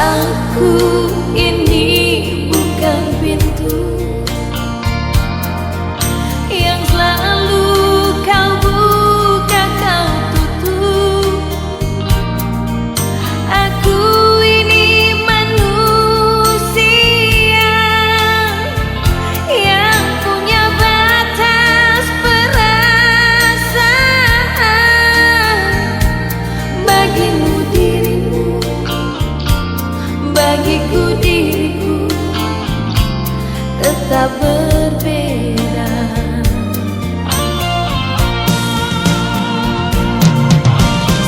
Aku ini bukan pintu yang selalu kau buka, kau tutup. Aku ini manusia yang punya batas perasaan. Bagimu dirimu, bagiku diriku tetap berbeda.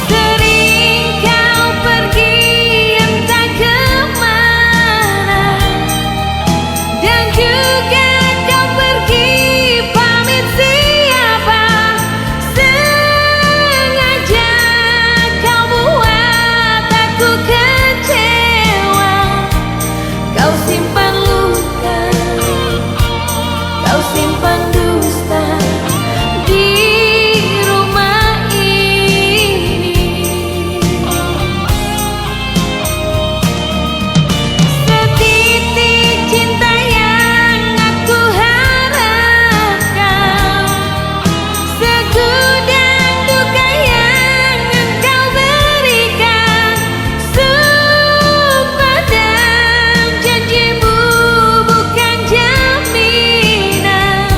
Sering kau pergi entah kemana, dan juga kau pergi pamit siapa. Sengaja kau buat aku kecewa. Kau simpan luka, kau simpan dusta di rumah ini. Setitik cinta yang aku harapkan, segudang duka yang engkau berikan. Sumpah dan janjimu bukan jaminan.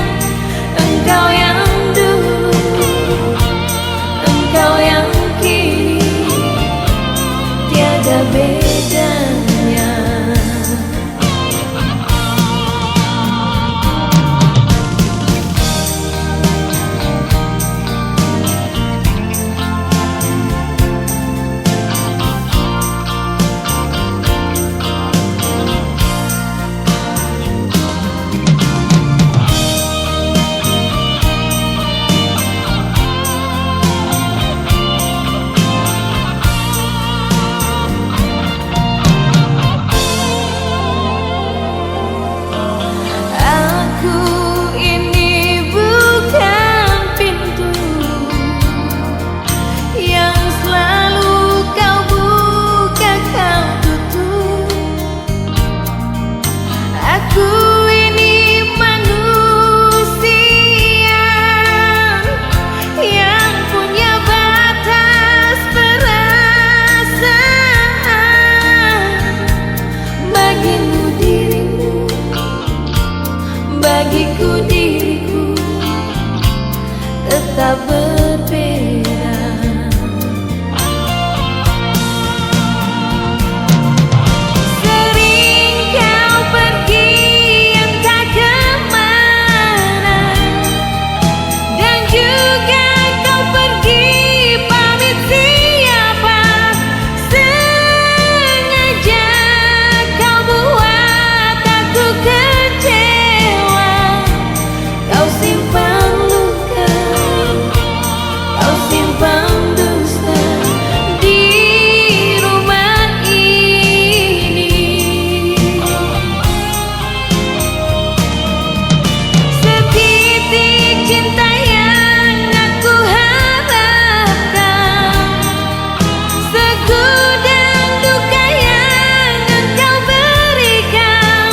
Engkau yang dulu, engkau yang kini, tiada bedanya. Aku ini bukan pintu yang selalu kau buka, kau tutup. Aku ini manusia yang punya batas perasaan. Bagimu dirimu, bagiku diriku tetap berbeda. Sering kau pergi entah kemana, dan juga kau pergi pamit siapa. Sengaja kau buat aku kecewa. Kau simpan luka, kau simpan dusta di rumah ini. Setitik cinta yang aku harapkan, segudang duka yang engkau berikan.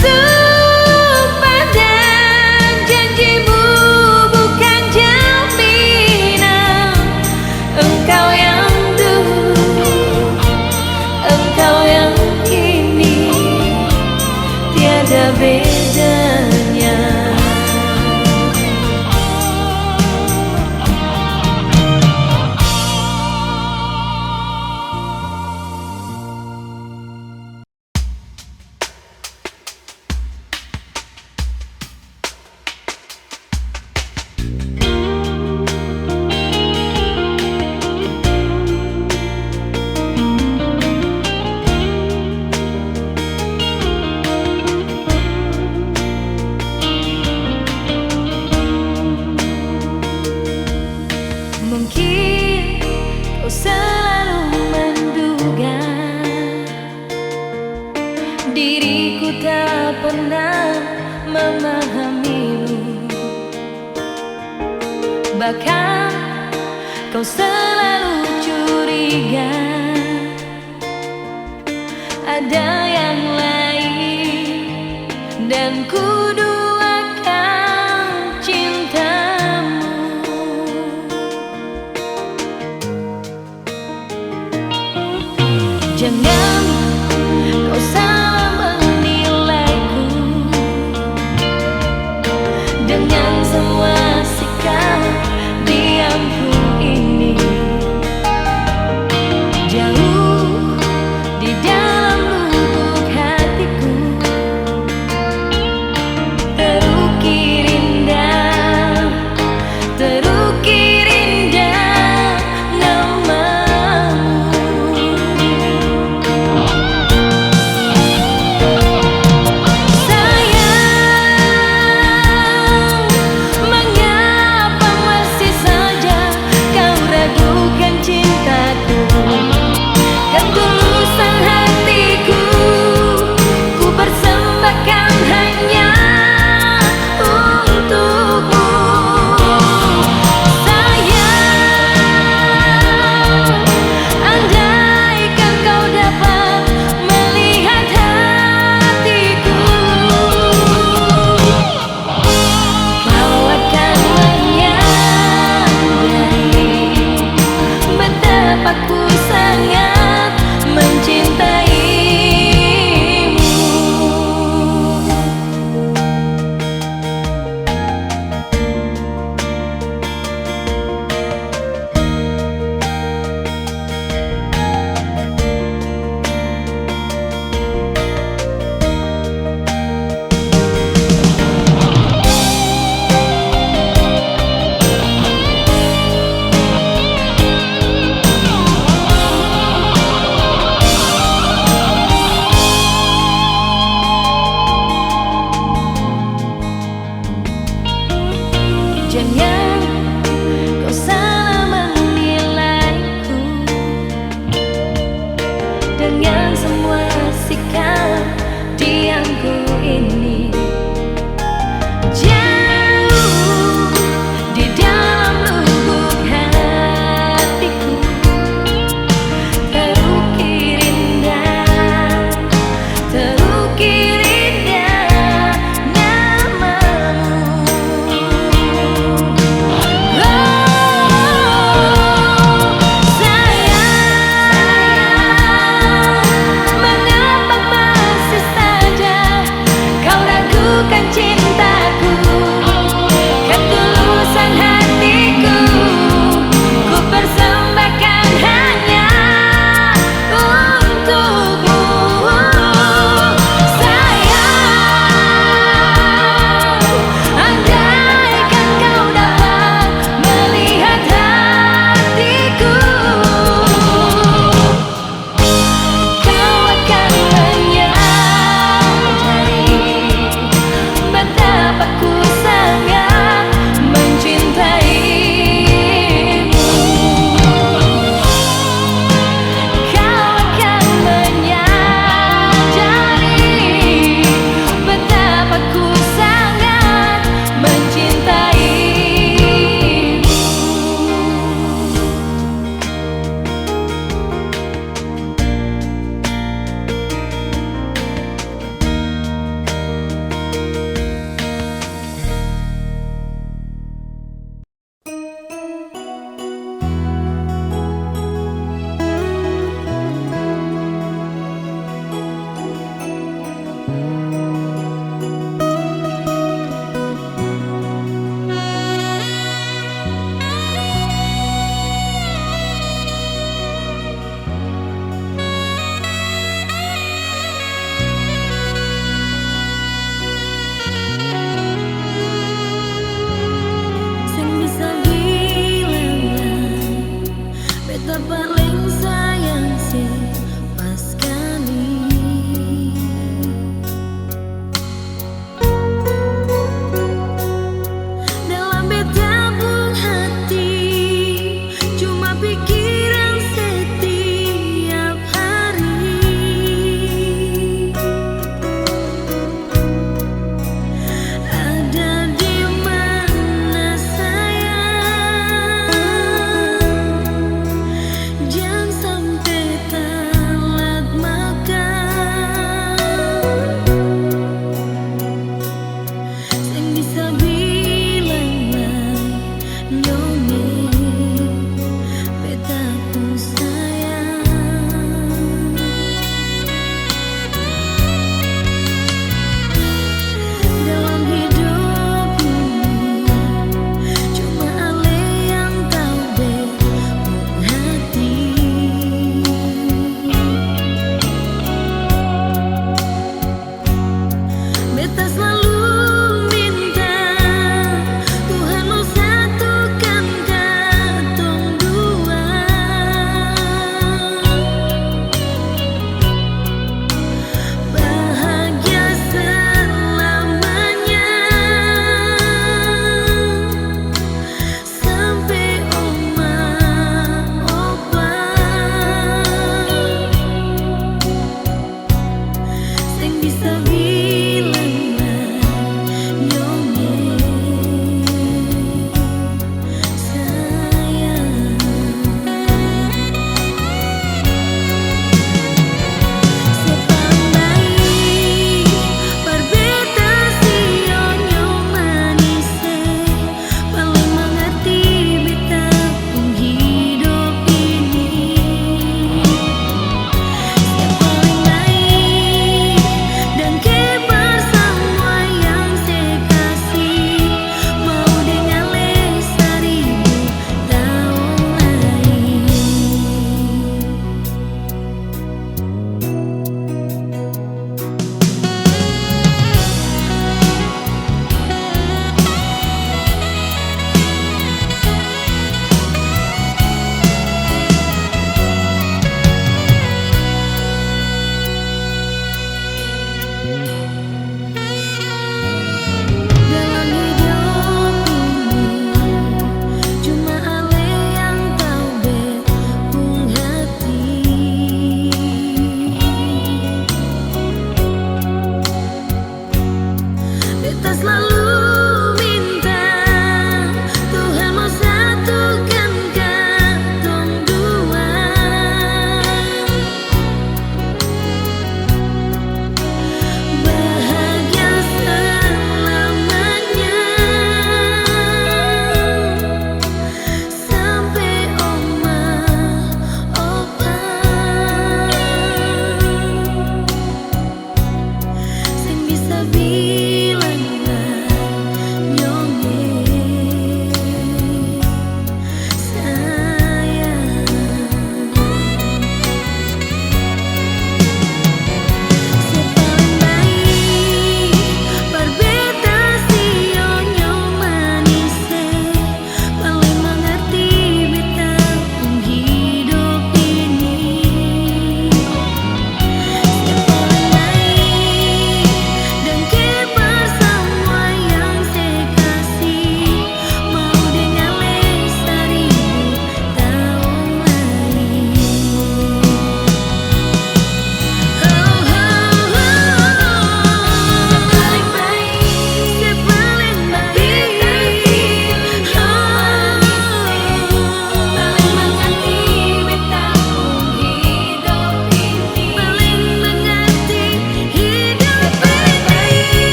Sumpah dan janjimu bukan jaminan. Engkau yang dulu, engkau yang kini, tiada bedanya. Mungkin kau selalu menduga diriku tak pernah memahamimu. Bahkan kau selalu curiga ada yang lain, dan ku duakan cintamu. Jangan kau salah menilaiku dengan semua sikap diamku ini. Jauh di dalam lubuk hatiku terukir indah, terukir indah namamu.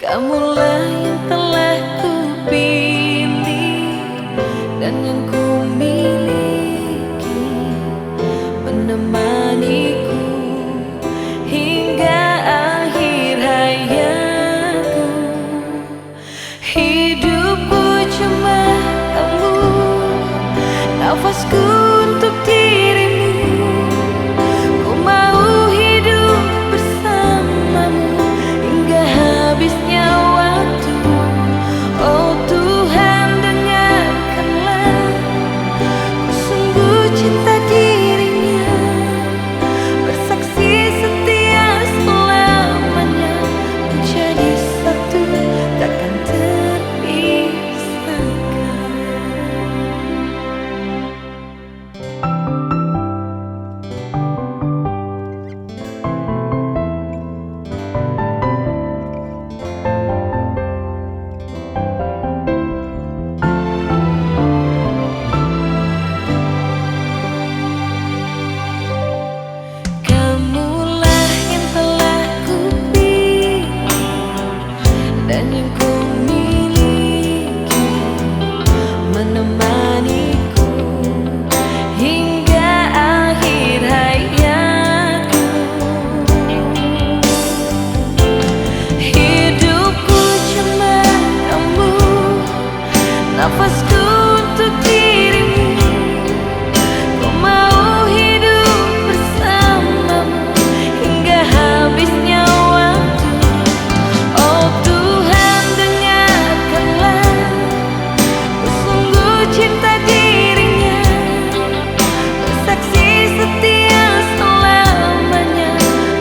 Kamulah yang telah kupilih dan yang ku miliki, menemaniku hingga akhir hayatku. Hidupku cuma kamu, nafasku untuk dirimu. Ku mau hidup bersamamu hingga habisnya waktu. Oh Tuhan, dengarkanlah, ku sungguh cinta dirinya, bersaksi setia selamanya, menjadi satu takkan terpisahkan. Kamulah yang telah kupilih dan yang ku miliki, menemaniku hingga akhir hayatku. Hidupku cuma kamu, nafasku untuk dirimu. Ku mau hidup bersamamu hingga habisnya waktu. Oh Tuhan, dengarkanlah, ku sungguh cinta dirinya, bersaksi setia selamanya,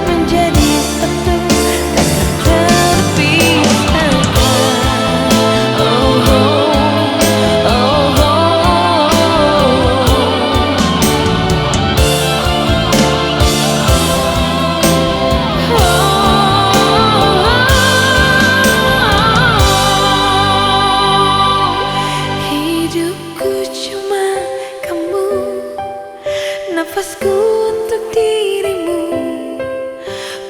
menjadi satu takkan terpisahkan. Oh, oh, oh, oh. Hidupku cuma kamu, nafasku untuk dirimu.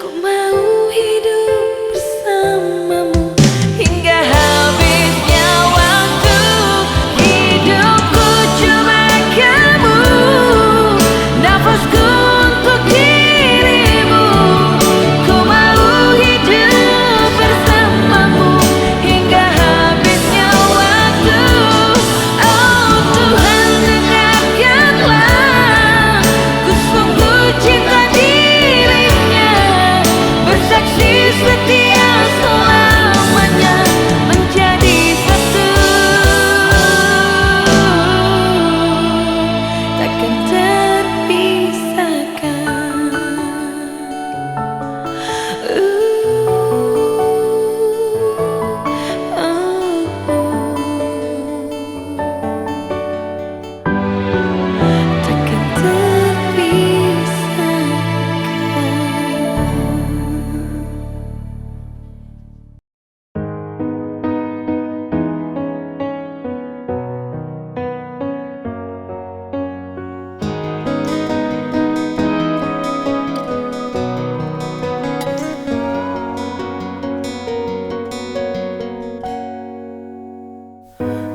Ku mau hidup bersamamu hingga habisnya waktu. Hidupku cuma kamu, nafasku untuk dirimu. Ku mau hidup bersamamu hingga habisnya waktu. Oh Tuhan, dengarkanlah, ku sungguh cinta dirinya, bersaksi setia selamanya, menjadi satu takkan terpisahkan. Takkan terpisahkan.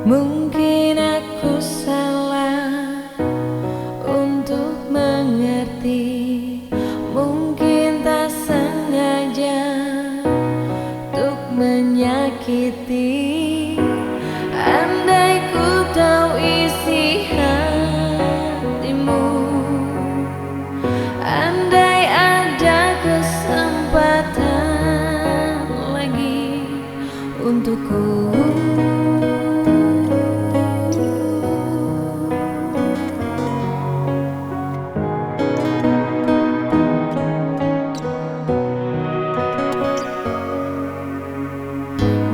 Mungkin aku salah untuk mengerti, mungkin tak sengaja untuk menyakiti. Andai ku tahu isi hatimu, andai ada kesempatan lagi untukku.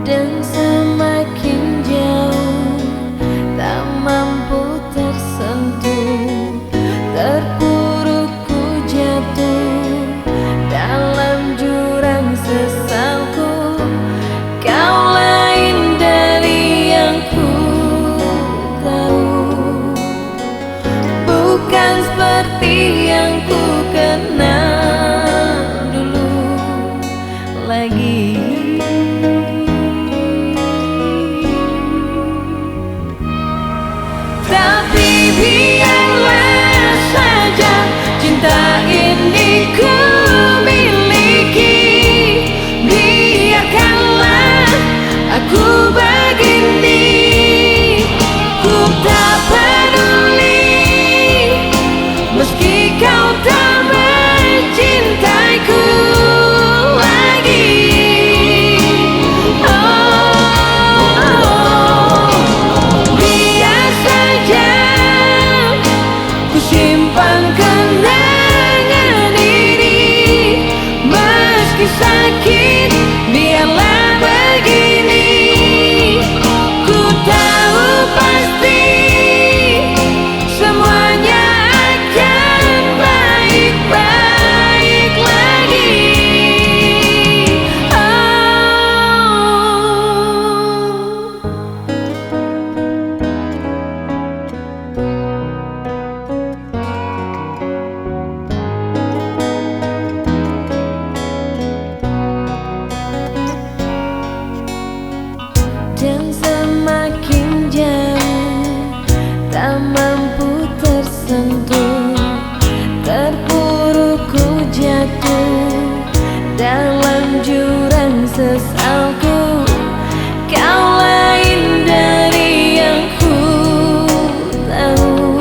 Dan semakin jauh tak mampu tersentuh, terpuruk ku jatuh dalam jurang sesalku. Kau lain dari dan semakin jauh, tak mampu tersentuh, terpuruk ku jatuh dalam jurang sesalku. Kau lain dari yang ku tahu,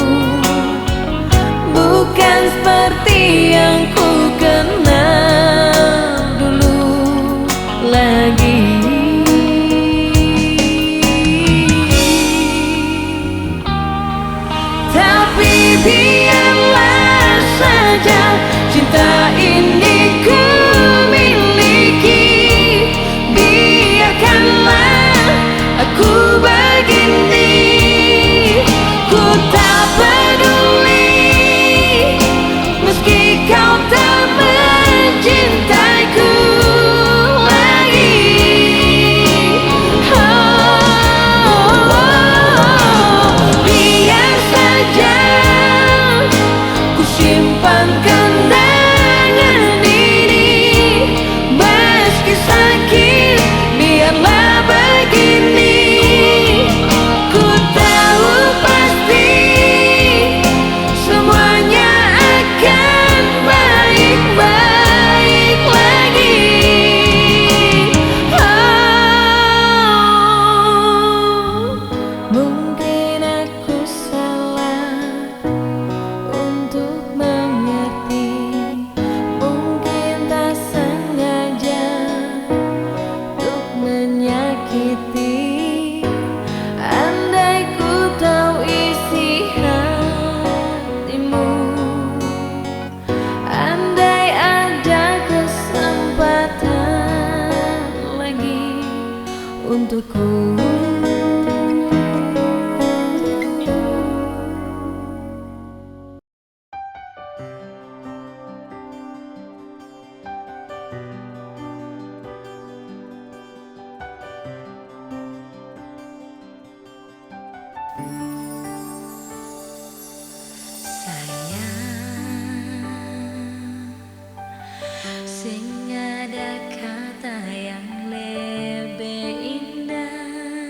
bukan seperti yang ku kenal dulu lagi. Tapi biarlah saja cinta ini ku miliki. Biarkanlah aku begini, ku tak peduli meski kau tak mencintaiku lagi. Biar saja ku simpan kenangan ini, meski sakit biarlah begini. Ku tahu pasti semuanya akan baik-baik lagi. Mungkin aku salah untuk mengerti, mungkin tak sengaja untuk menyakiti. Andai ku tahu isi hatimu, andai ada kesempatan lagi untukku. Sayang, sing ada kata yang lebih indah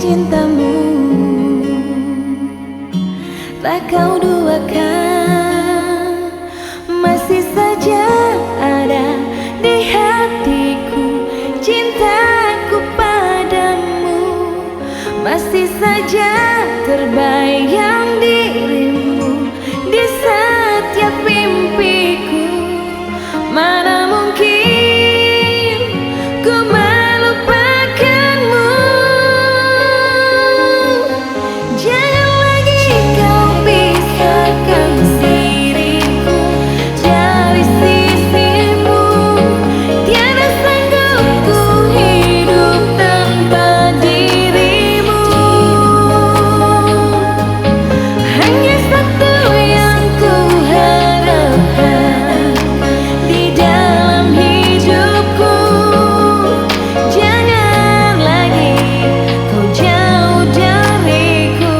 cintamu tak kau duakan, masih saja ada di hatiku cintaku padamu, masih saja terbayang dirimu di setiap mimpiku. Mana mungkin ku melupakanmu. Jangan lagi kau pisahkan diriku dari sisimu. Tiada sanggup ku hidup tanpa dirimu. Hanya satu yang ku harapkan di dalam hidupku, jangan lagi kau jauh dariku.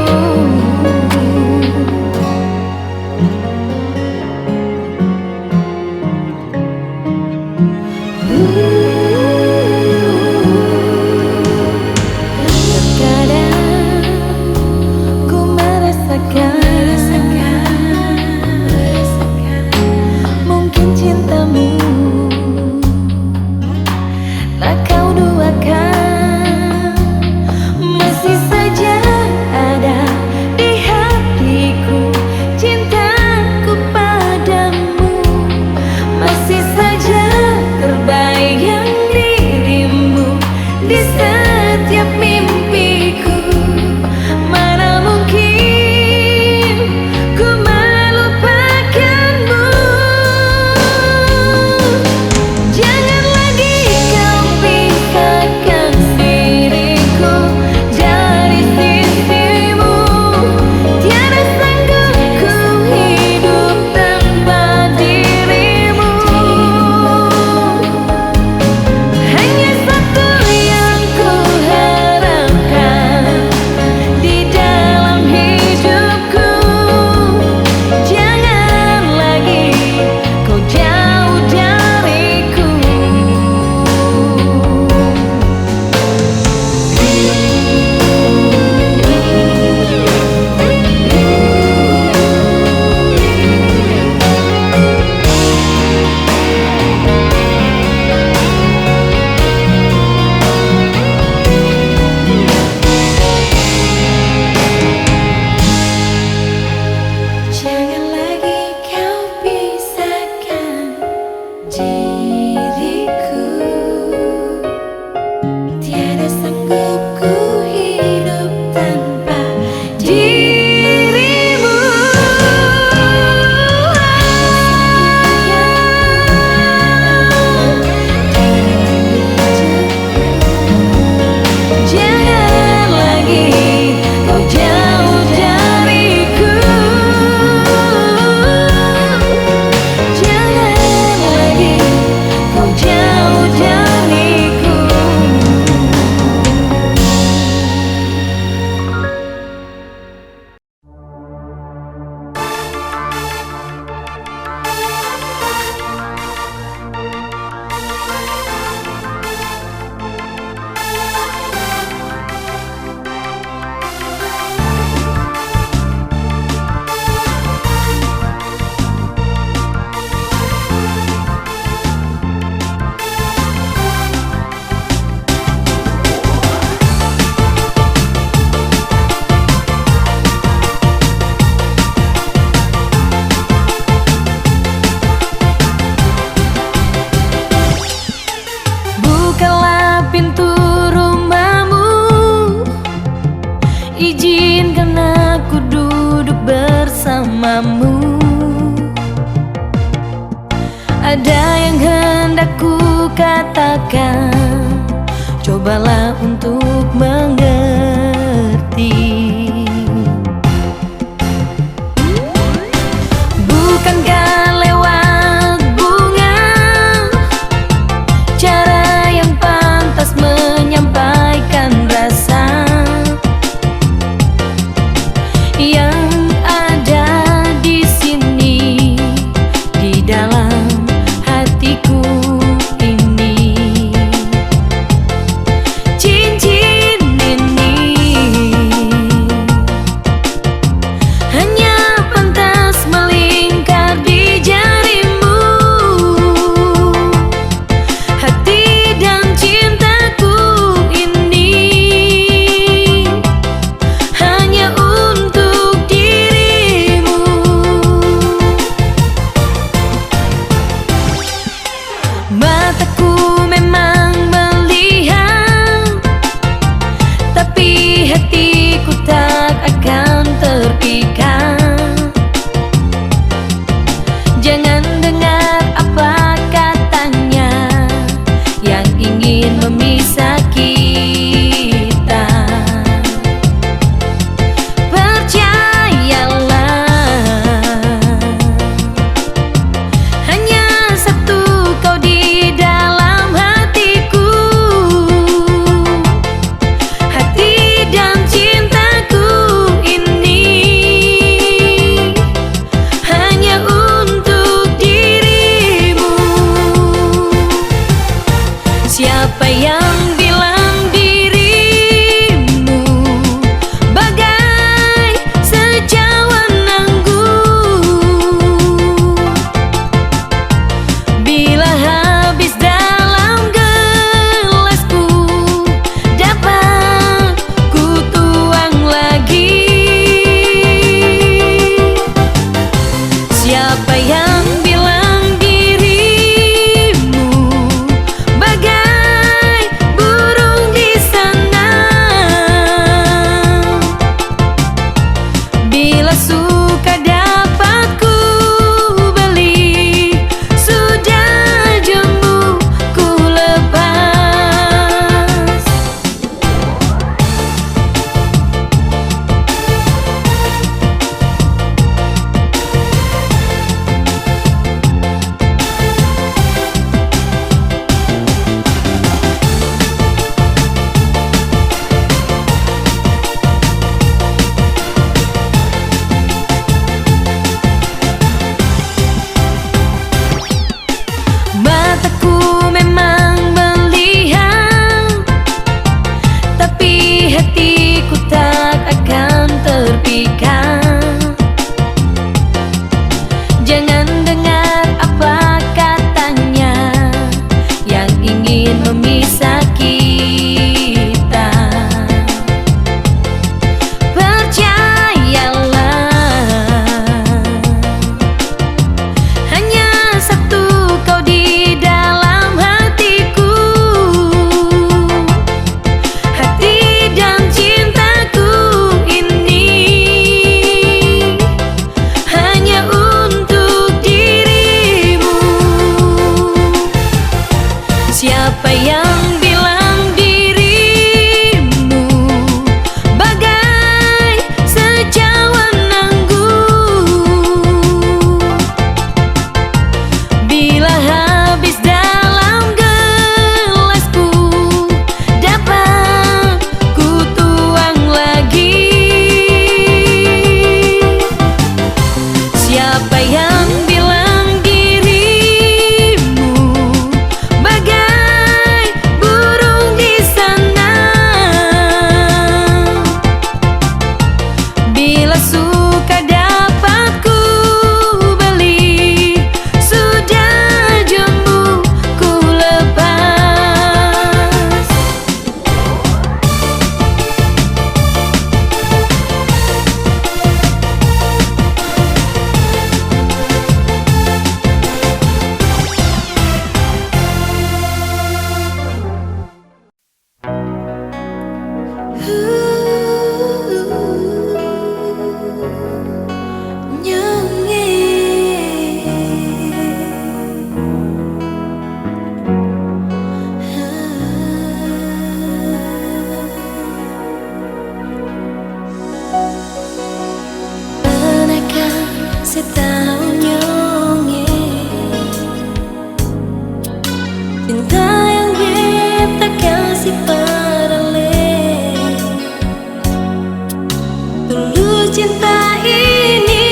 Terkadang ku merasakan mungkin cintamu tak kau duakan, masih saja ada di hatiku cintaku padamu, masih saja terbayang dirimu di setiap mimpiku. Mana mungkin ku melupakanmu. Jangan lagi kau pisahkan diriku dari sisimu. Tiada sanggup ku hidup tanpa dirimu. Hanya satu yang ku harapkan di dalam hidupku, jangan lagi kau jauh dariku. Jangan lagi kau pisahkan diriku. Tiada sanggup ku hidup tanpa dirimu. Jangan lagi kau jauh dariku. Jangan lagi kau jauh dariku. Bukalah pintu rumahmu, izinkan aku duduk bersamamu. Ada yang hendak ku katakan, cobalah untuk mengerti. Bukankah lewat bunga cara yang pantas menyampaikan rasa yang ada di sini di dalam hatiku ini. Cincin hatiku tak akan terpikat. Jangan dengar apa katanya yang ingin memisah kita. Percayalah, hanya satu kau di dalam hatiku. Hati dan cintaku ini hanya untuk dirimu. Siapa yang bilang dirimu bagai secawan anggur? Bila habis dalam gelasku, dapat ku tuang lagi. Siapa yang bilang dirimu bagai burung di sana? Bila suka dapat ku beli, sudah jemu ku lepas. Pernahkah setahun nyongeng cinta yang beta kasih paralel? Tulus cinta ini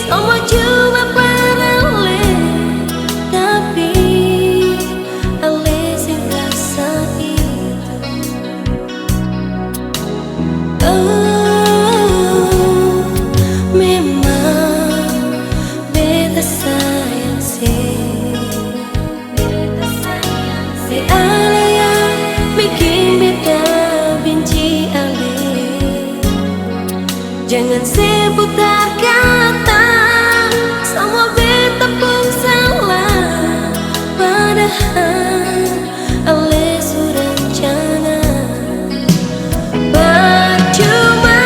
semua cuma paralel, tapi ale sing rasa itu. Oh, memang beta sayang sih. Si ale yang bikin beta benci ale. Jangan seputar kata, semua beta pun salah. Padahal ale sudah rencana. Percuma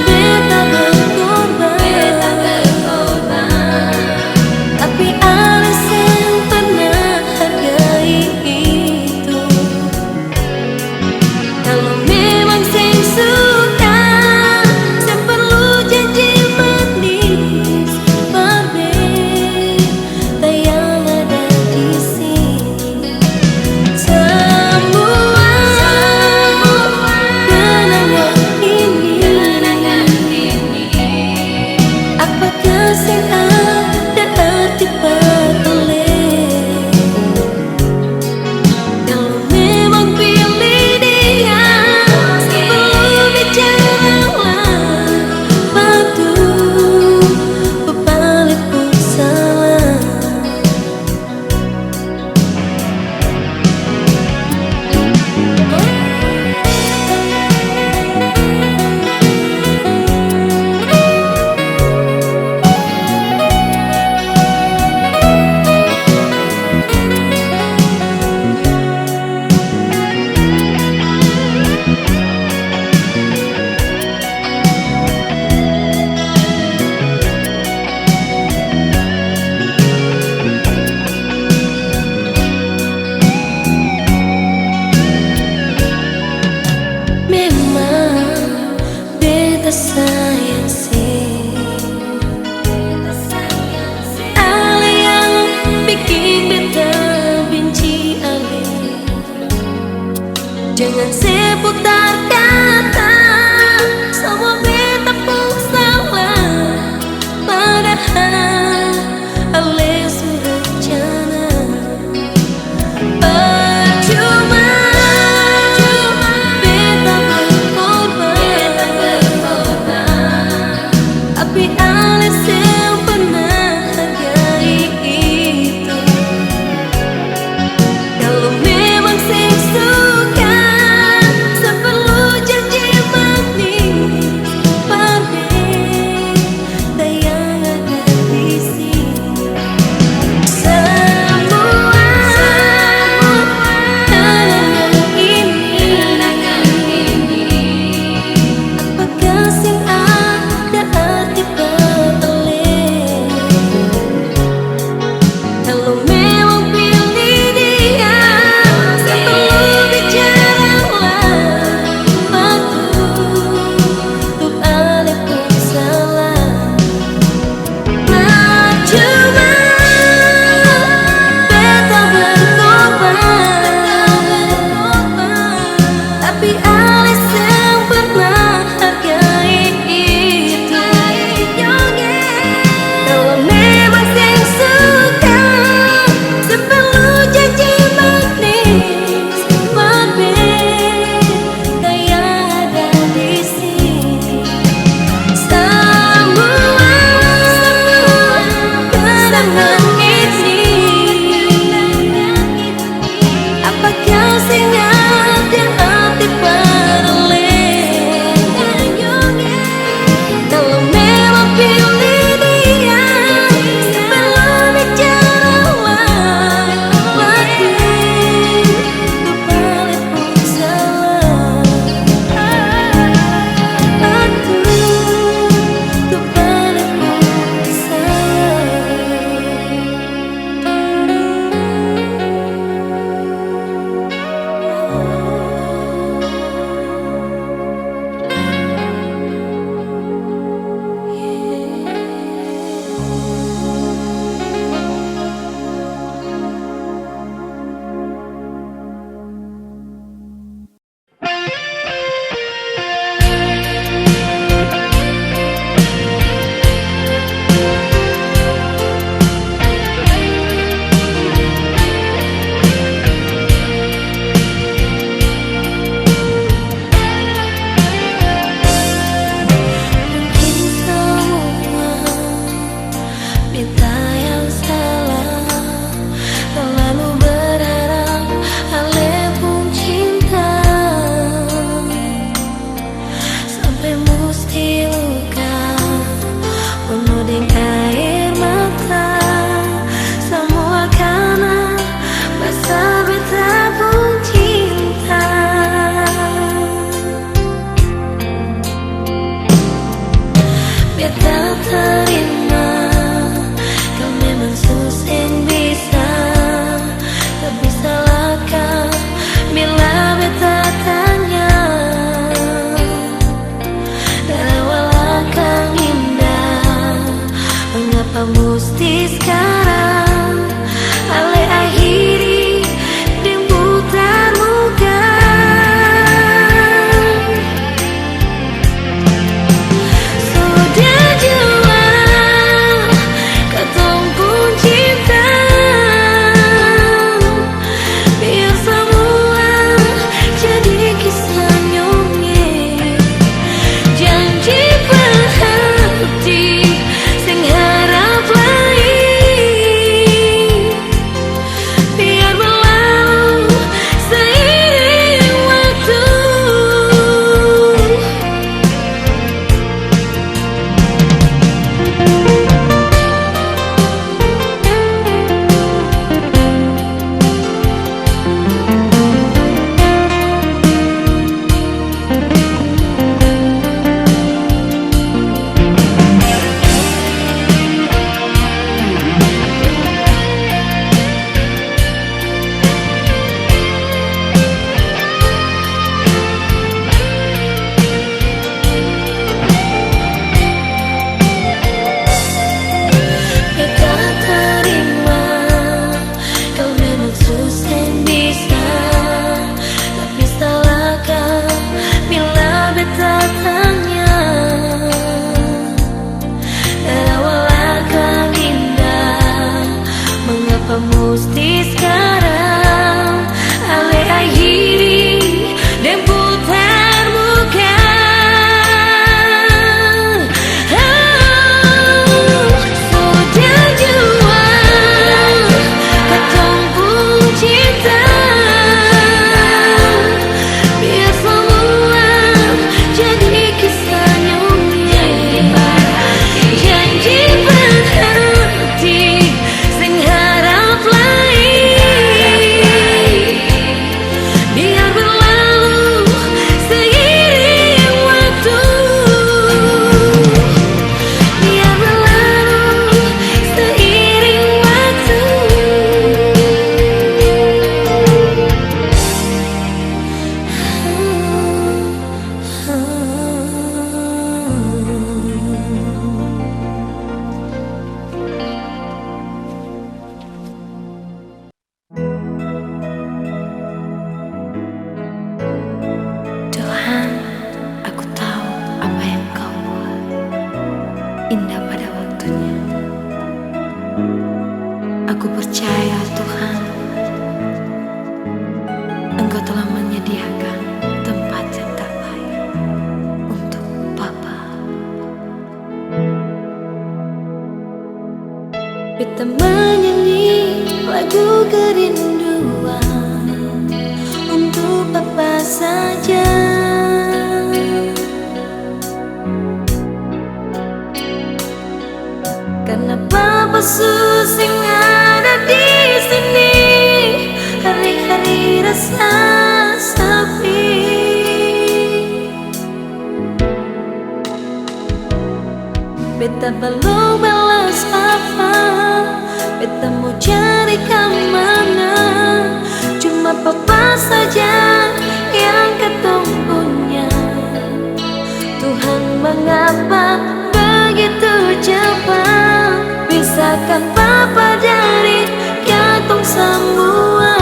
beta berkorban, tapi ale yang pernah hargai itu. Kalau memang sing suka, sing perlu janji manis, beta yang ada di sini. Semua kenangan ini, apakah sing ada arti paralel? Kalau memang pilih dia, perlu bicaralah. Batu berbalik pun salah. Memang beta sayang sih. Ale yang bikin beta benci ale. Jangan seputar kata, semua beta pun salah. Padahal ale sudah rencana. Percuma indah pada waktunya. Aku percaya Tuhan, Engkau telah menyediakan tempat yang terbaik untuk Papa. Kita menyanyi lagu kerinduan beta belum balas apa. Beta mau cari kemana, cuma papa saja yang ketong punya. Tuhan, mengapa begitu cepat pisahkan papa dari katong semua.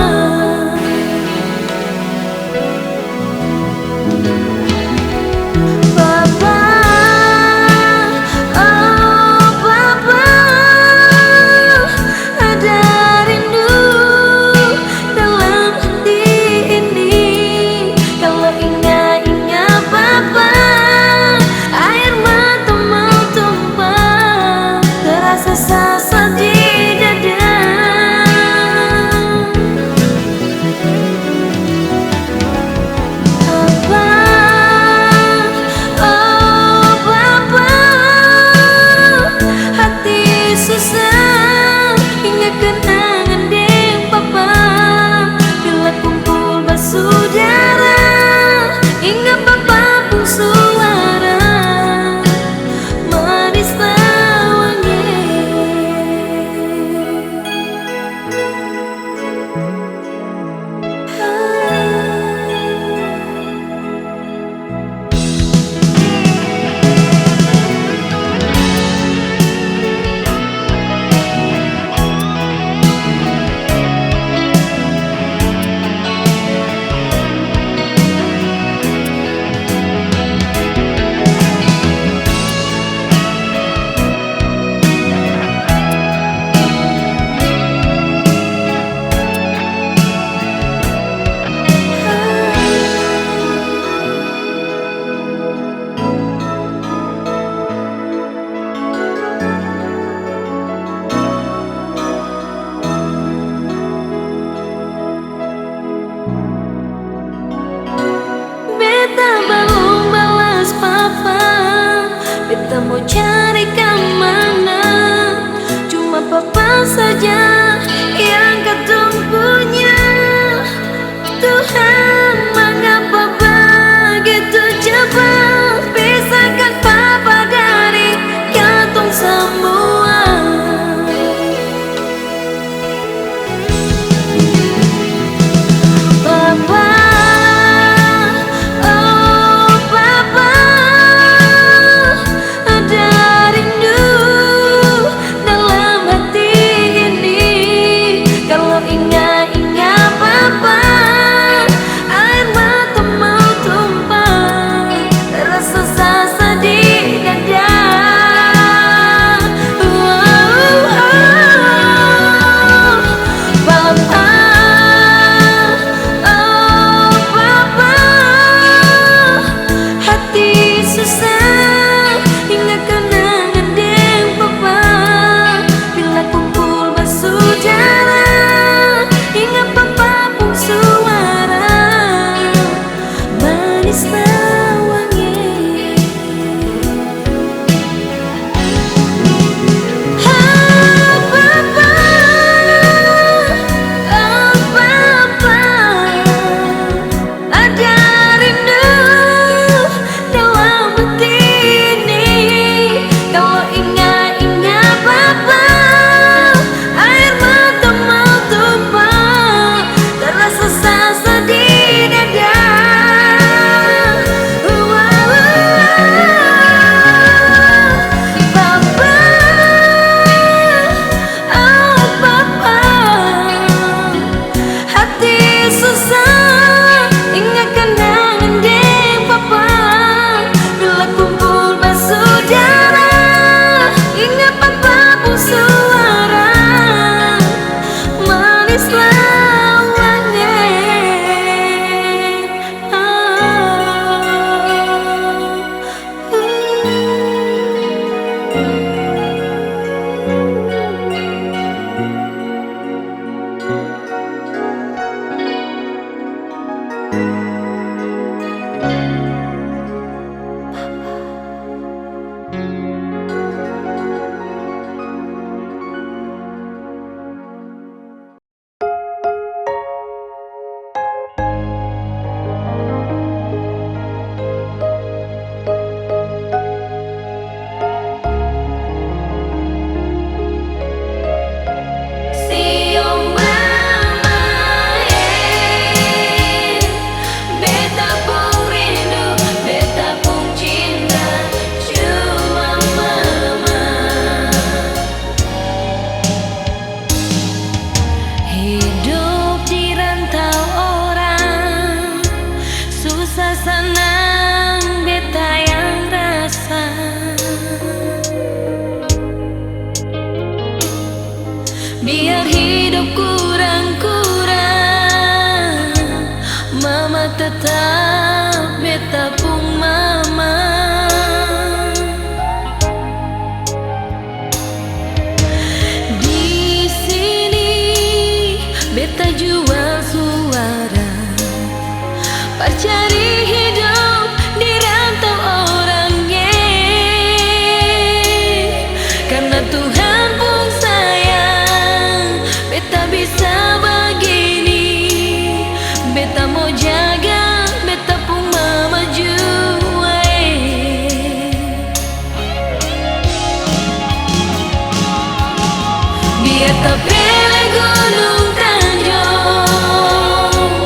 Beta mau cari kemana, cuma papa saja yang katong punya. Tuhan, mengapa begitu cepat pisahkan papa dari katong semua. Papa, Mama tetap beta pun mama. Di sini beta jual suara, cari hidup di rantau orangnya. Karena Tuhan pun sayang, beta bisa begini. Beta mau jaga, beta pun mau maju. Biar tak pilih gunung Tanjung,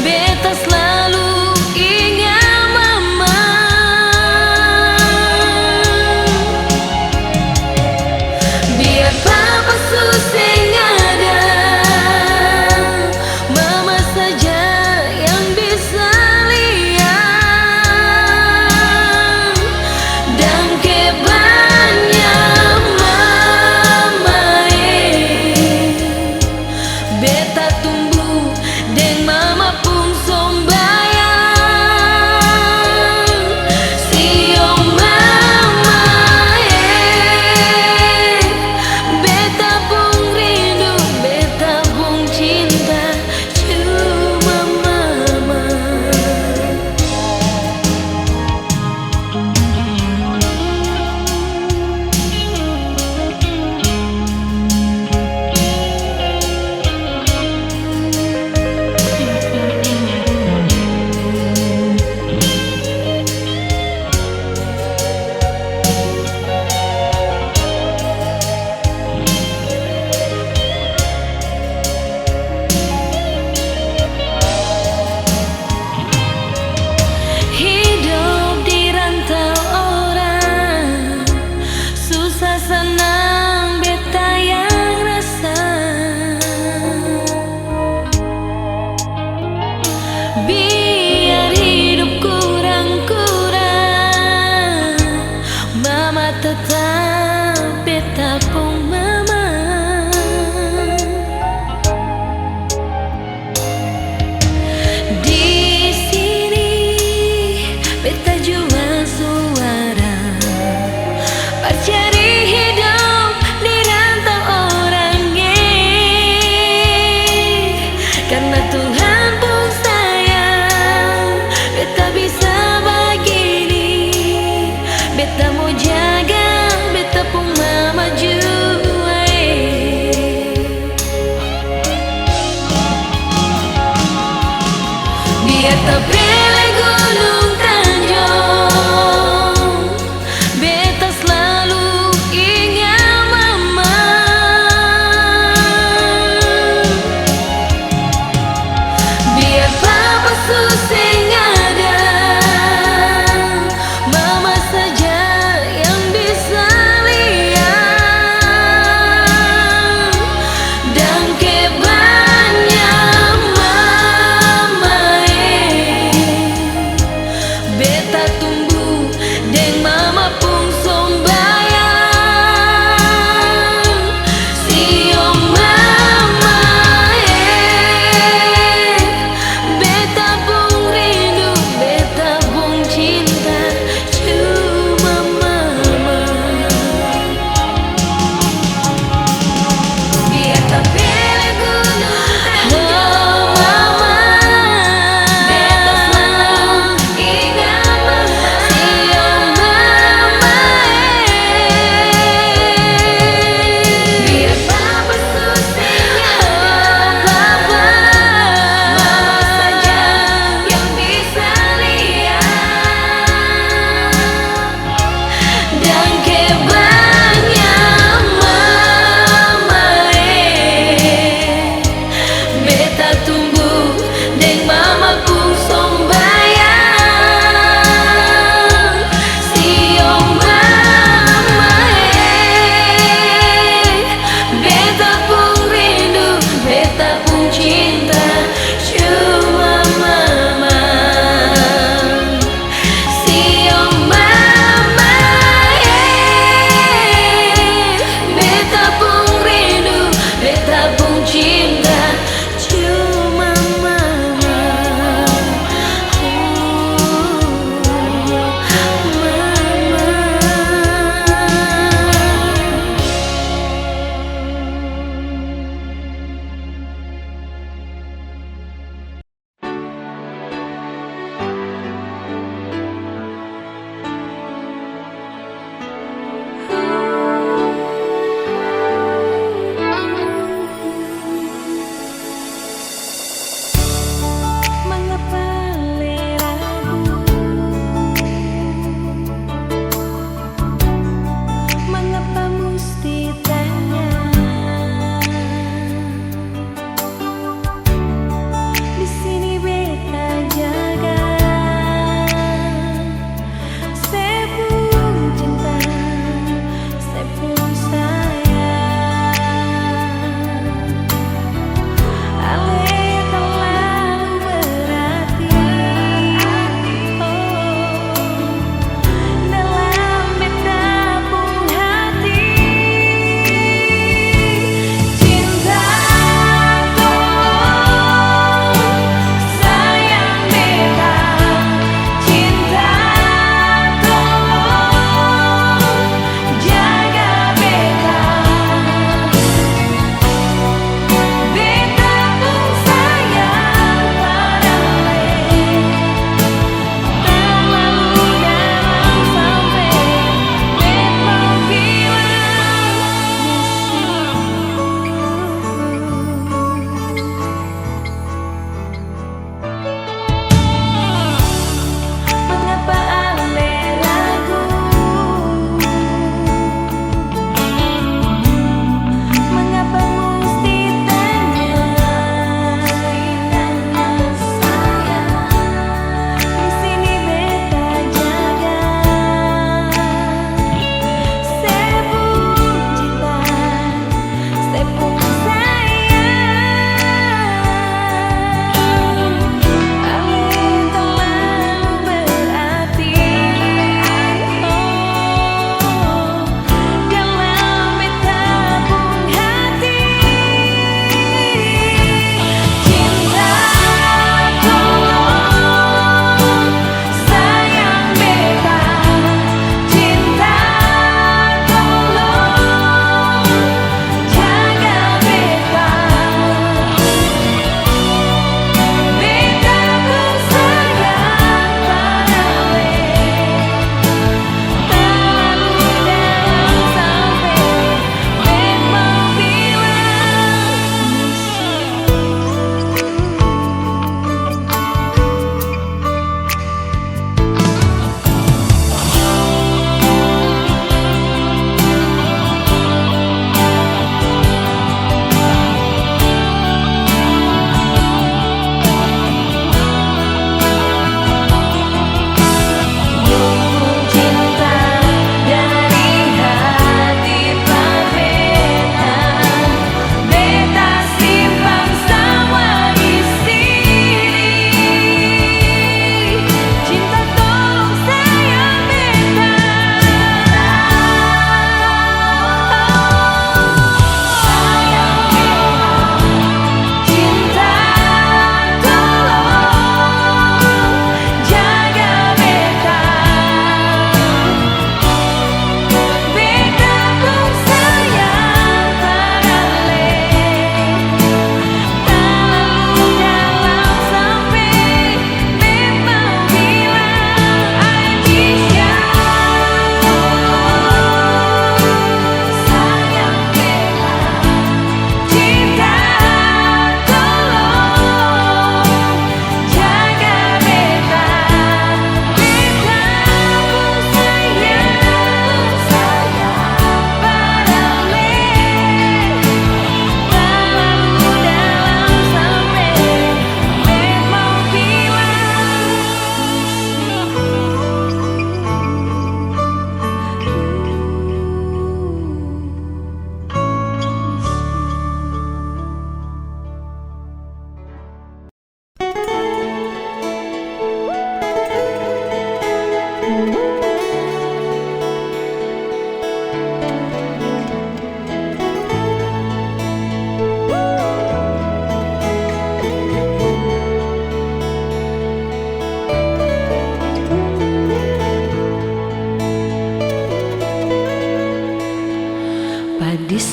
beta selalu ingat mama. Biar papa susah ada, mama saja yang bisa lihat. Dan kebannya mama beta tumbuh deng mama pun sombayang. Sio mama beta pun rindu, beta pun cinta cuma mama. Hidup di rantau orang, susah senang beta yang rasa. Biar hidup kurang-kurang, mama tetap beta pun mama. Di sini beta jual suara, cari hidup di rantau orangnya. Karena Tuhan pun sayang, beta bisa begini. Beta mau jaga, beta pun mau maju. Biar tak pilih gunung Tanjung, beta selalu ingat mama. Biar papa susah ada, mama saja yang bisa lihat. Dan kebannya mama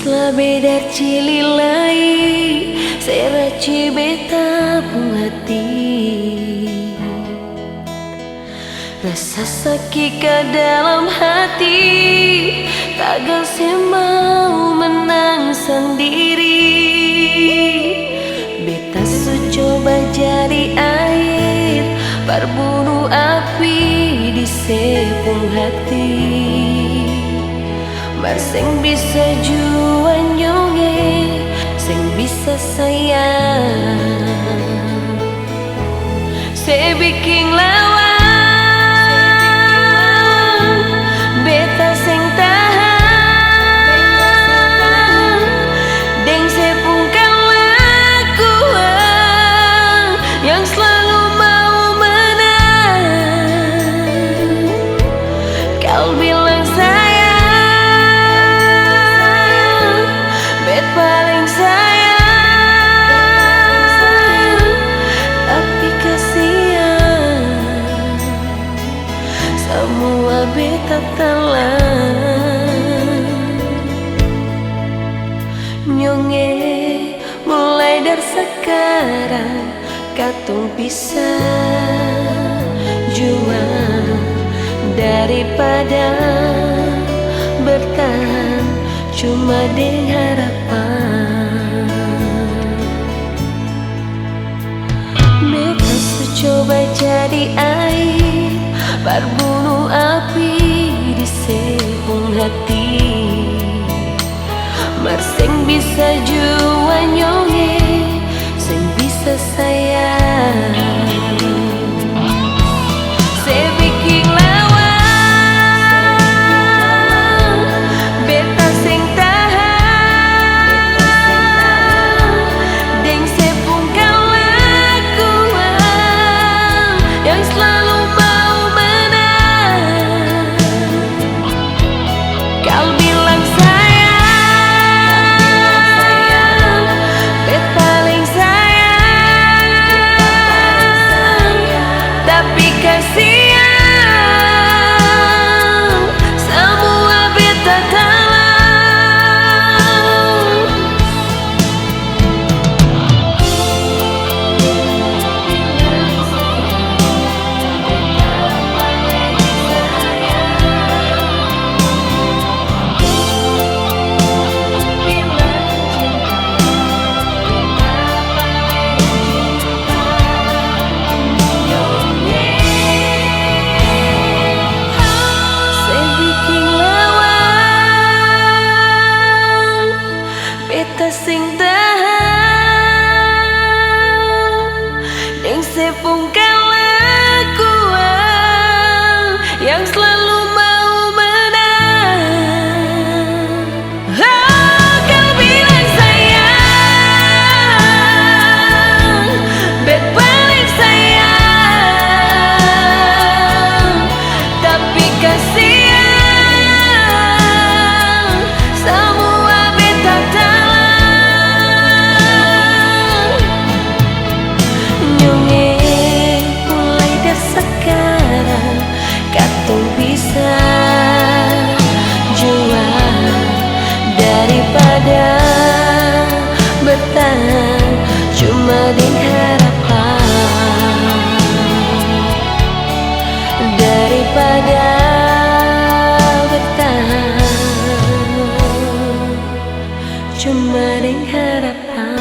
Beda cililai seraci beta pun hati, rasa sakit ke dalam hati, takkan saya mau menang sendiri. Beta coba jadi air, berbunuh api di sepung hati. Mar sing bisa juan nyonge, sing bisa sayang, se bikin lawan, beta sing tahan, deng se pungkan lakuan yang selalu mau menang. Kau bilang paling sayang, tapi kasihan semua beta telan. Nyonge mulai dari sekarang katong pisah juang, daripada bertahan cuma dengan harapan. Beta coba jadi air, berbunuh api di sepung hati. Mar sing bisa jua nyonge, sing bisa sayang, se bikin sing tahan, yang sepungkan lakuan yang selalu mau menang. Oh, kau bilang sayang, bet paling sayang, tapi kasihan semua beta tahu. Daripada bertahan cuma dengan harapan, daripada bertahan cuma dengan harapan.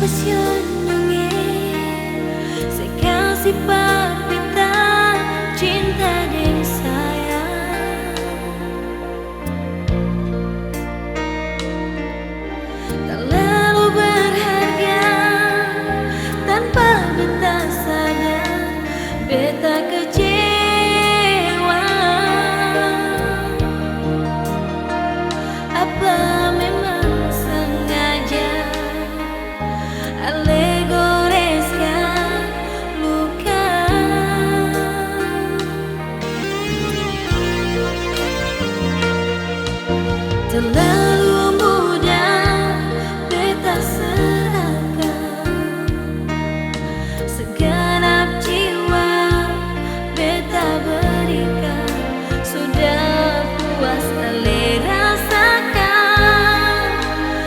passion dongeng sekasih pita cinta dan sayang terlalu berharga tanpa beta sadar beta kecewa. Apa memang sengaja Ale goreskan luka? Terlalu mudah beta serahkan segenap jiwa beta berikan. Sudah puas Ale rasakan,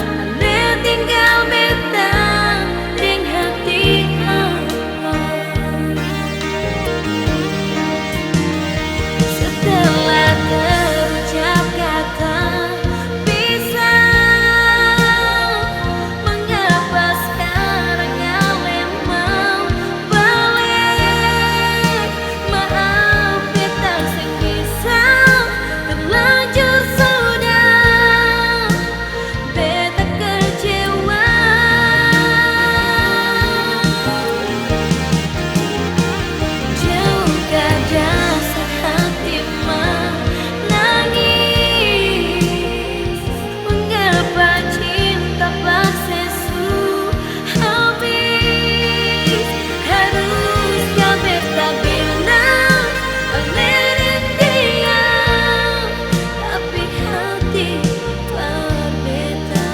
Ale tinggal beta dengan hati hampa. Setelah terucap kata mengapa sekarang Ale mau balik? Maaf beta sing bisa terlanjur sudah beta kecewa. Jauh dasar hati menangis, mengapa cinta paksesu habis? Haruskah beta bilang Ale diam, tapi hati berbeda.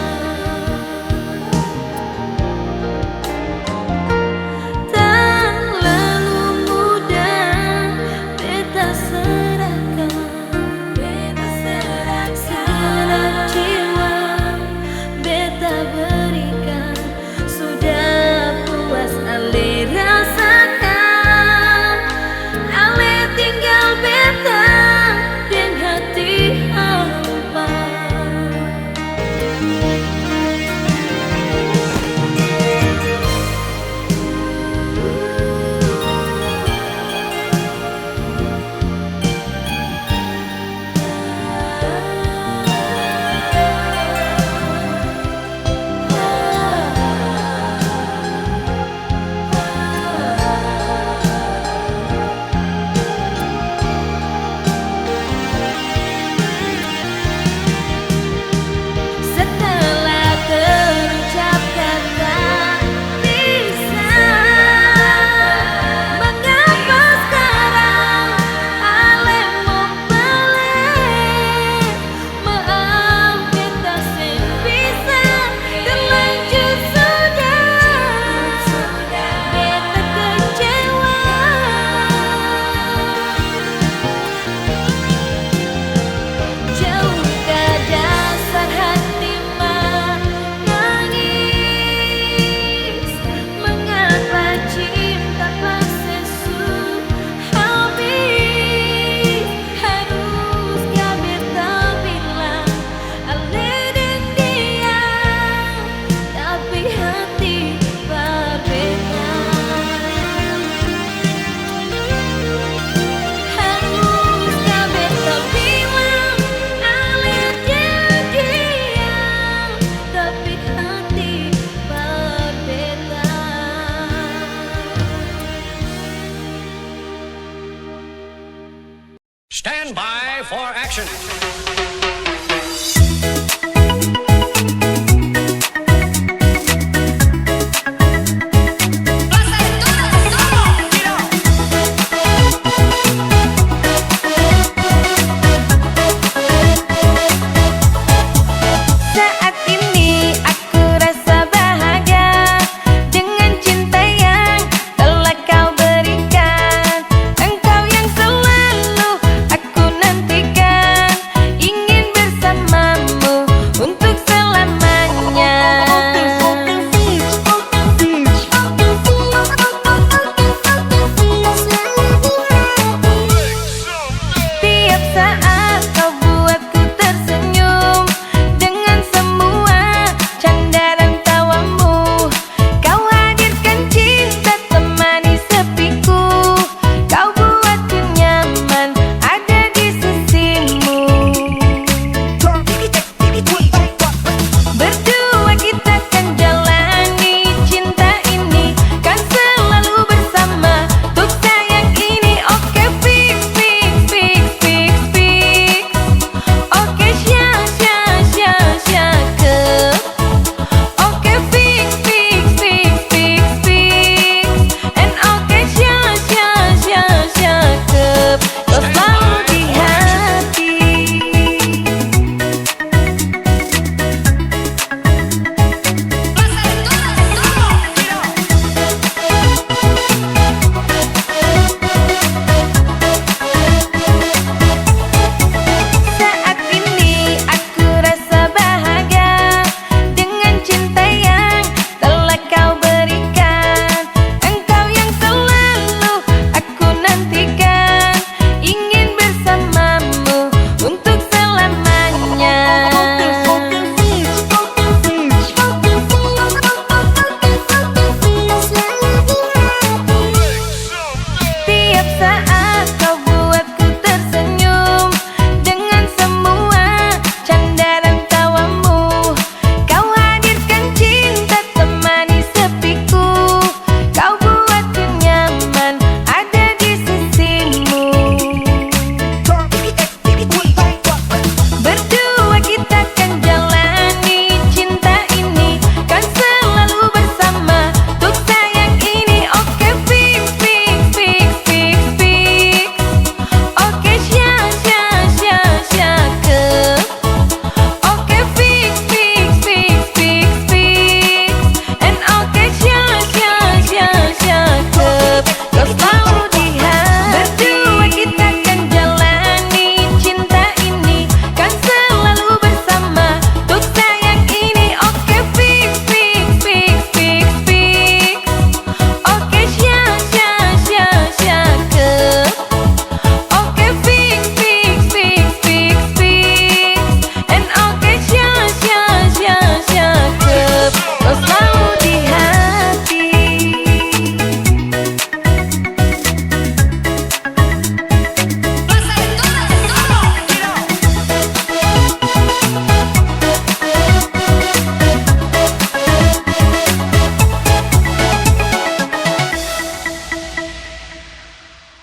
Terlalu mudah beta serahkan, segenap jiwa beta berikan. Sudah puas Ale rasakan, Ale tinggal beta dengan hati hampa. Setelah terucap kata pisah, mengapa sekarang Ale mau balik? Maaf beta sing bisa terlanjur sudah beta kecewa. Jauh dasar hati menangis, mengapa cinta paksesu habis? Haruskah beta bilang Ale diam, tapi hati berbeda. Haruskah beta bilang Ale diam, tapi hati berbeda. Stand by for action.